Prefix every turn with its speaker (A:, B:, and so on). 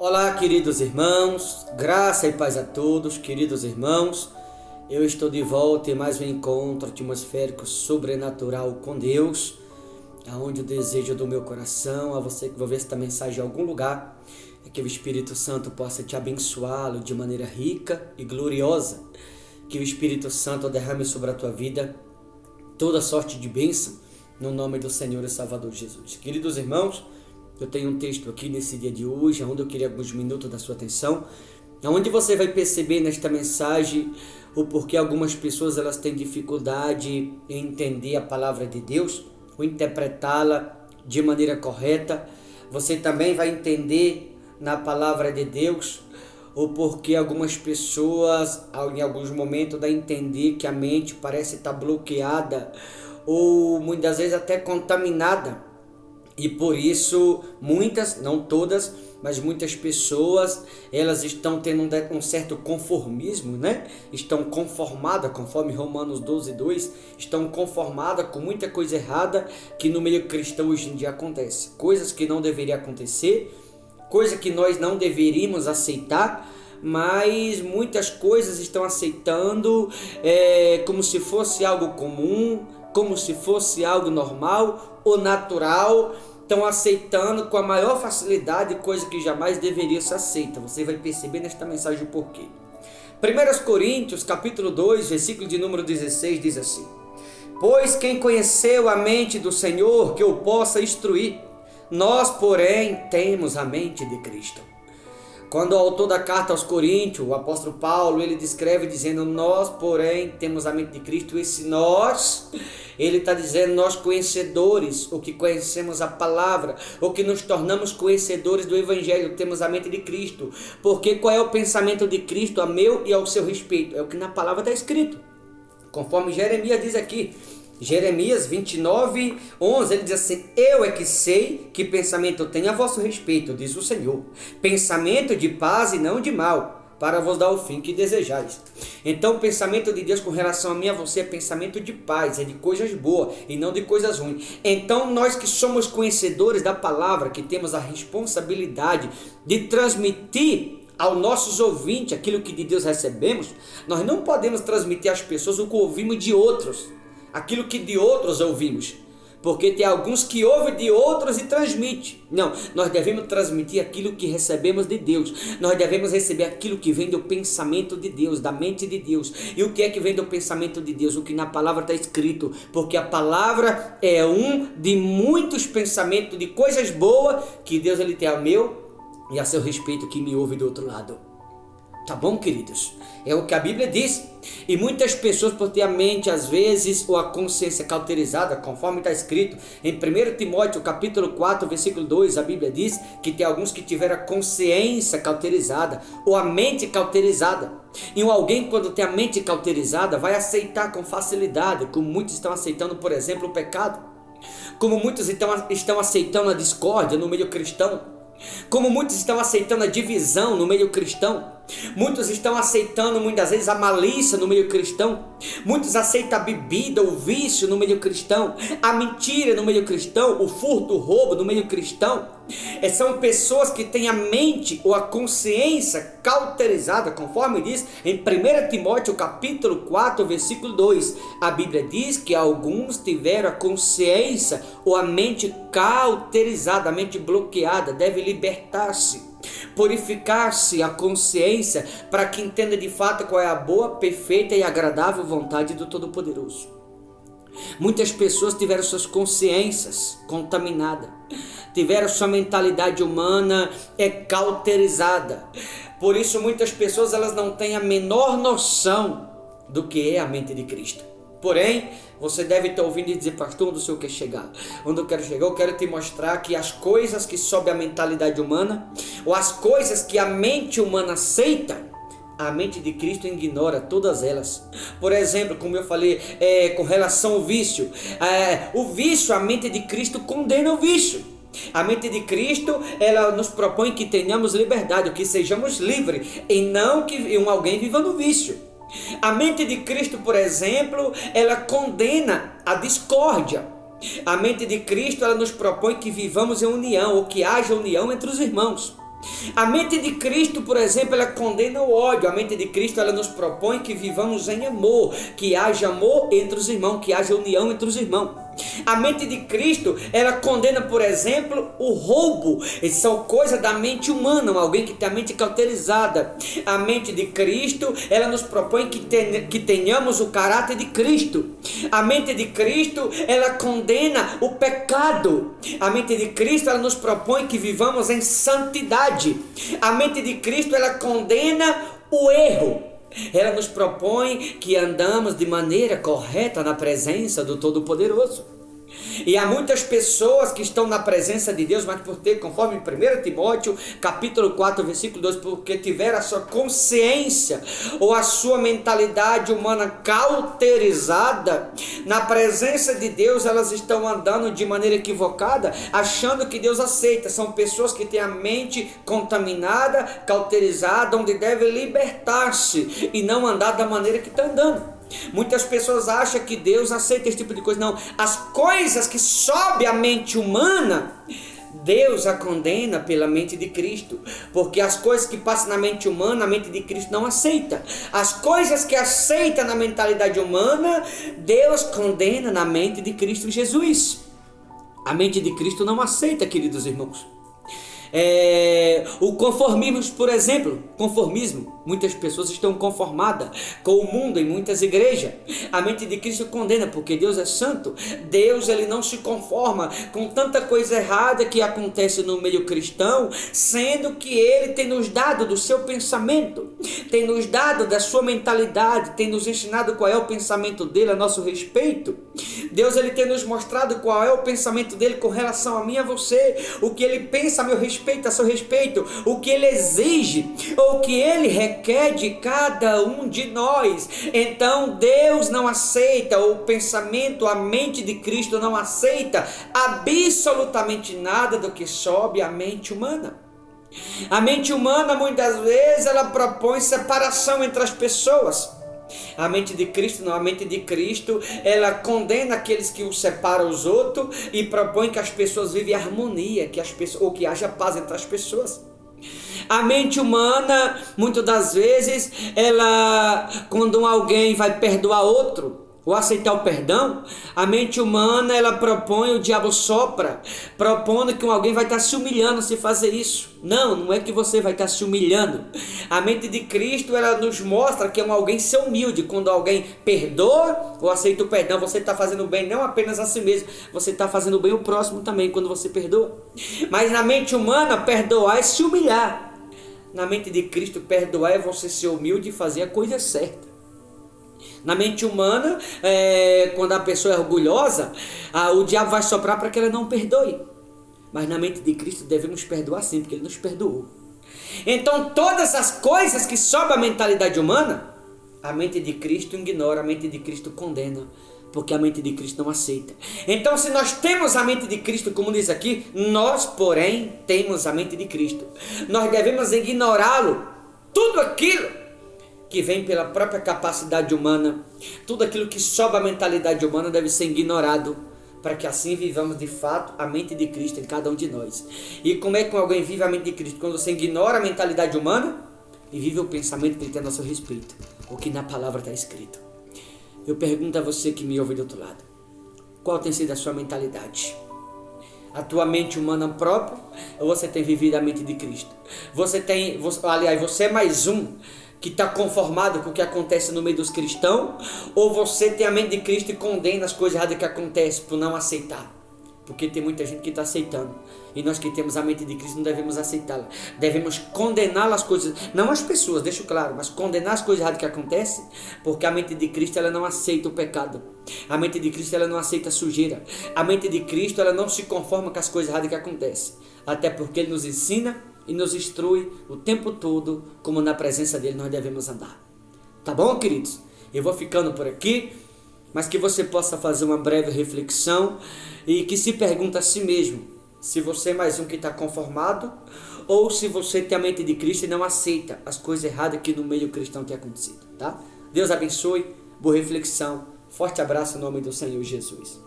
A: Olá, queridos irmãos, graça e paz a todos, queridos irmãos. Eu estou de volta em mais um encontro atmosférico sobrenatural com Deus, aonde o desejo do meu coração, a você que vai ver esta mensagem em algum lugar, é que o Espírito Santo possa te abençoá-lo de maneira rica e gloriosa, que o Espírito Santo derrame sobre a tua vida toda sorte de bênção, no nome do Senhor e Salvador Jesus. Queridos irmãos, eu tenho um texto aqui nesse dia de hoje, onde eu queria alguns minutos da sua atenção, onde você vai perceber nesta mensagem o porquê algumas pessoas elas têm dificuldade em entender a palavra de Deus, ou interpretá-la de maneira correta. Você também vai entender na palavra de Deus o porquê algumas pessoas, em alguns momentos, dá a entender que a mente parece estar bloqueada, ou muitas vezes até contaminada. E por isso, muitas, não todas, mas muitas pessoas, elas estão tendo um certo conformismo, né? Estão conformadas, conforme Romanos 12:2, estão conformadas com muita coisa errada que no meio cristão hoje em dia acontece. Coisas que não deveriam acontecer, coisa que nós não deveríamos aceitar, mas muitas coisas estão aceitando como se fosse algo comum, como se fosse algo normal ou natural. Estão aceitando com a maior facilidade coisa que jamais deveria ser aceita. Você vai perceber nesta mensagem o porquê. 1 Coríntios capítulo 2, versículo de número 16 diz assim: Pois quem conheceu a mente do Senhor que o possa instruir? Nós, porém, temos a mente de Cristo. Quando o autor da carta aos Coríntios, o apóstolo Paulo, ele descreve dizendo: nós, porém, temos a mente de Cristo. Esse nós, ele está dizendo nós conhecedores, o que conhecemos a palavra, o que nos tornamos conhecedores do Evangelho, temos a mente de Cristo. Porque qual é o pensamento de Cristo a meu e ao seu respeito? É o que na palavra está escrito. Conforme Jeremias diz aqui, Jeremias 29:11, ele diz assim: eu é que sei que pensamento eu tenho a vosso respeito, diz o Senhor, pensamento de paz e não de mal, para vos dar o fim que desejais. Então o pensamento de Deus com relação a mim e a você é pensamento de paz, é de coisas boas e não de coisas ruins. Então nós que somos conhecedores da palavra, que temos a responsabilidade de transmitir aos nossos ouvintes aquilo que de Deus recebemos, nós não podemos transmitir às pessoas o que ouvimos de outros, aquilo que de outros ouvimos, porque tem alguns que ouvem de outros e transmitem. Não, nós devemos transmitir aquilo que recebemos de Deus. Nós devemos receber aquilo que vem do pensamento de Deus, da mente de Deus. E o que é que vem do pensamento de Deus? O que na palavra está escrito, porque a palavra é um de muitos pensamentos de coisas boas que Deus ele tem a meu e a seu respeito, que me ouve do outro lado. Tá bom, queridos? É o que a Bíblia diz. E muitas pessoas, por ter a mente, às vezes, ou a consciência cauterizada, conforme está escrito em 1 Timóteo, capítulo 4, versículo 2, a Bíblia diz que tem alguns que tiveram a consciência cauterizada, ou a mente cauterizada. E alguém, quando tem a mente cauterizada, vai aceitar com facilidade, como muitos estão aceitando, por exemplo, o pecado. Como muitos estão aceitando a discórdia no meio cristão. Como muitos estão aceitando a divisão no meio cristão. Muitos estão aceitando muitas vezes a malícia no meio cristão. Muitos aceitam a bebida, o vício no meio cristão, a mentira no meio cristão, o furto, o roubo no meio cristão. São pessoas que têm a mente ou a consciência cauterizada, conforme diz em 1 Timóteo capítulo 4, versículo 2. A Bíblia diz que alguns tiveram a consciência ou a mente cauterizada, a mente bloqueada, deve libertar-se, purificar-se a consciência, para que entenda de fato qual é a boa, perfeita e agradável vontade do Todo-Poderoso. Muitas pessoas tiveram suas consciências contaminadas, tiveram sua mentalidade humana cauterizada. Por isso muitas pessoas elas não têm a menor noção do que é a mente de Cristo. Porém, você deve estar ouvindo e dizer: pastor, onde o senhor quer chegar? Onde eu quero chegar? Eu quero te mostrar que as coisas que sob a mentalidade humana, ou as coisas que a mente humana aceita, a mente de Cristo ignora todas elas. Por exemplo, como eu falei, com relação ao vício, o vício, a mente de Cristo condena o vício. A mente de Cristo, ela nos propõe que tenhamos liberdade, que sejamos livres, e não que alguém viva no vício. A mente de Cristo, por exemplo, ela condena a discórdia. A mente de Cristo, ela nos propõe que vivamos em união, ou que haja união entre os irmãos. A mente de Cristo, por exemplo, ela condena o ódio. A mente de Cristo, ela nos propõe que vivamos em amor, que haja amor entre os irmãos, que haja união entre os irmãos. A mente de Cristo, ela condena, por exemplo, o roubo. Isso são coisas da mente humana, alguém que tem a mente cauterizada. A mente de Cristo, ela nos propõe que tenhamos o caráter de Cristo. A mente de Cristo, ela condena o pecado. A mente de Cristo, ela nos propõe que vivamos em santidade. A mente de Cristo, ela condena o erro. Ela nos propõe que andamos de maneira correta na presença do Todo-Poderoso. E há muitas pessoas que estão na presença de Deus, mas por ter, conforme 1 Timóteo, capítulo 4, versículo 2, porque tiver a sua consciência ou a sua mentalidade humana cauterizada, na presença de Deus elas estão andando de maneira equivocada, achando que Deus aceita. São pessoas que têm a mente contaminada, cauterizada, onde devem libertar-se e não andar da maneira que está andando. Muitas pessoas acham que Deus aceita esse tipo de coisa. Não, as coisas que sobem a mente humana, Deus a condena pela mente de Cristo, porque as coisas que passam na mente humana, a mente de Cristo não aceita. As coisas que aceita na mentalidade humana, Deus condena na mente de Cristo Jesus. A mente de Cristo não aceita, queridos irmãos. O conformismo, por exemplo, muitas pessoas estão conformadas com o mundo em muitas igrejas. A mente de Cristo condena, porque Deus é santo. Deus, ele não se conforma com tanta coisa errada que acontece no meio cristão, sendo que ele tem nos dado do seu pensamento, tem nos dado da sua mentalidade, tem nos ensinado qual é o pensamento dele a nosso respeito. Deus, ele tem nos mostrado qual é o pensamento dele com relação a mim e a você, o que ele pensa a meu respeito, a seu respeito, o que ele exige, ou o que ele requer de cada um de nós. Então Deus não aceita o pensamento, a mente de Cristo não aceita absolutamente nada do que sobe à mente humana. A mente humana, muitas vezes, ela propõe separação entre as pessoas. A mente de Cristo não, a mente de Cristo, ela condena aqueles que o separam os outros e propõe que as pessoas vivem em harmonia, ou que haja paz entre as pessoas. A mente humana, muitas das vezes, quando alguém vai perdoar outro, ou aceitar o perdão, a mente humana, ela propõe, o diabo sopra, propondo que alguém vai estar se humilhando se fazer isso. Não é que você vai estar se humilhando. A mente de Cristo, ela nos mostra que alguém ser humilde. Quando alguém perdoa ou aceita o perdão, você está fazendo bem não apenas a si mesmo, você está fazendo bem ao próximo também quando você perdoa. Mas na mente humana, perdoar é se humilhar. Na mente de Cristo, perdoar é você ser humilde e fazer a coisa certa. Na mente humana, quando a pessoa é orgulhosa, o diabo vai soprar para que ela não perdoe. Mas na mente de Cristo devemos perdoar sim, porque ele nos perdoou. Então todas as coisas que sobem a mentalidade humana, a mente de Cristo ignora, a mente de Cristo condena, porque a mente de Cristo não aceita. Então, se nós temos a mente de Cristo, como diz aqui, nós, porém, temos a mente de Cristo. Nós devemos ignorá-lo, tudo aquilo que vem pela própria capacidade humana, tudo aquilo que sobe a mentalidade humana deve ser ignorado, para que assim vivamos de fato a mente de Cristo em cada um de nós. E como é que alguém vive a mente de Cristo? Quando você ignora a mentalidade humana e vive o pensamento que ele tem a nosso respeito, o que na palavra está escrito. Eu pergunto a você que me ouve do outro lado, qual tem sido a sua mentalidade? A tua mente humana própria, ou você tem vivido a mente de Cristo? Você é mais um que está conformado com o que acontece no meio dos cristãos, ou você tem a mente de Cristo e condena as coisas erradas que acontecem por não aceitar? Porque tem muita gente que está aceitando, e nós que temos a mente de Cristo não devemos aceitá-la. Devemos condenar as coisas, não as pessoas, deixo claro, mas condenar as coisas erradas que acontecem, porque a mente de Cristo, ela não aceita o pecado. A mente de Cristo, ela não aceita a sujeira. A mente de Cristo, ela não se conforma com as coisas erradas que acontecem, até porque ele nos ensina e nos instrui o tempo todo como na presença dele nós devemos andar. Tá bom, queridos? Eu vou ficando por aqui, mas que você possa fazer uma breve reflexão e que se pergunte a si mesmo se você é mais um que está conformado ou se você tem a mente de Cristo e não aceita as coisas erradas que no meio cristão tem acontecido, tá? Deus abençoe, boa reflexão, forte abraço em nome do Senhor Jesus.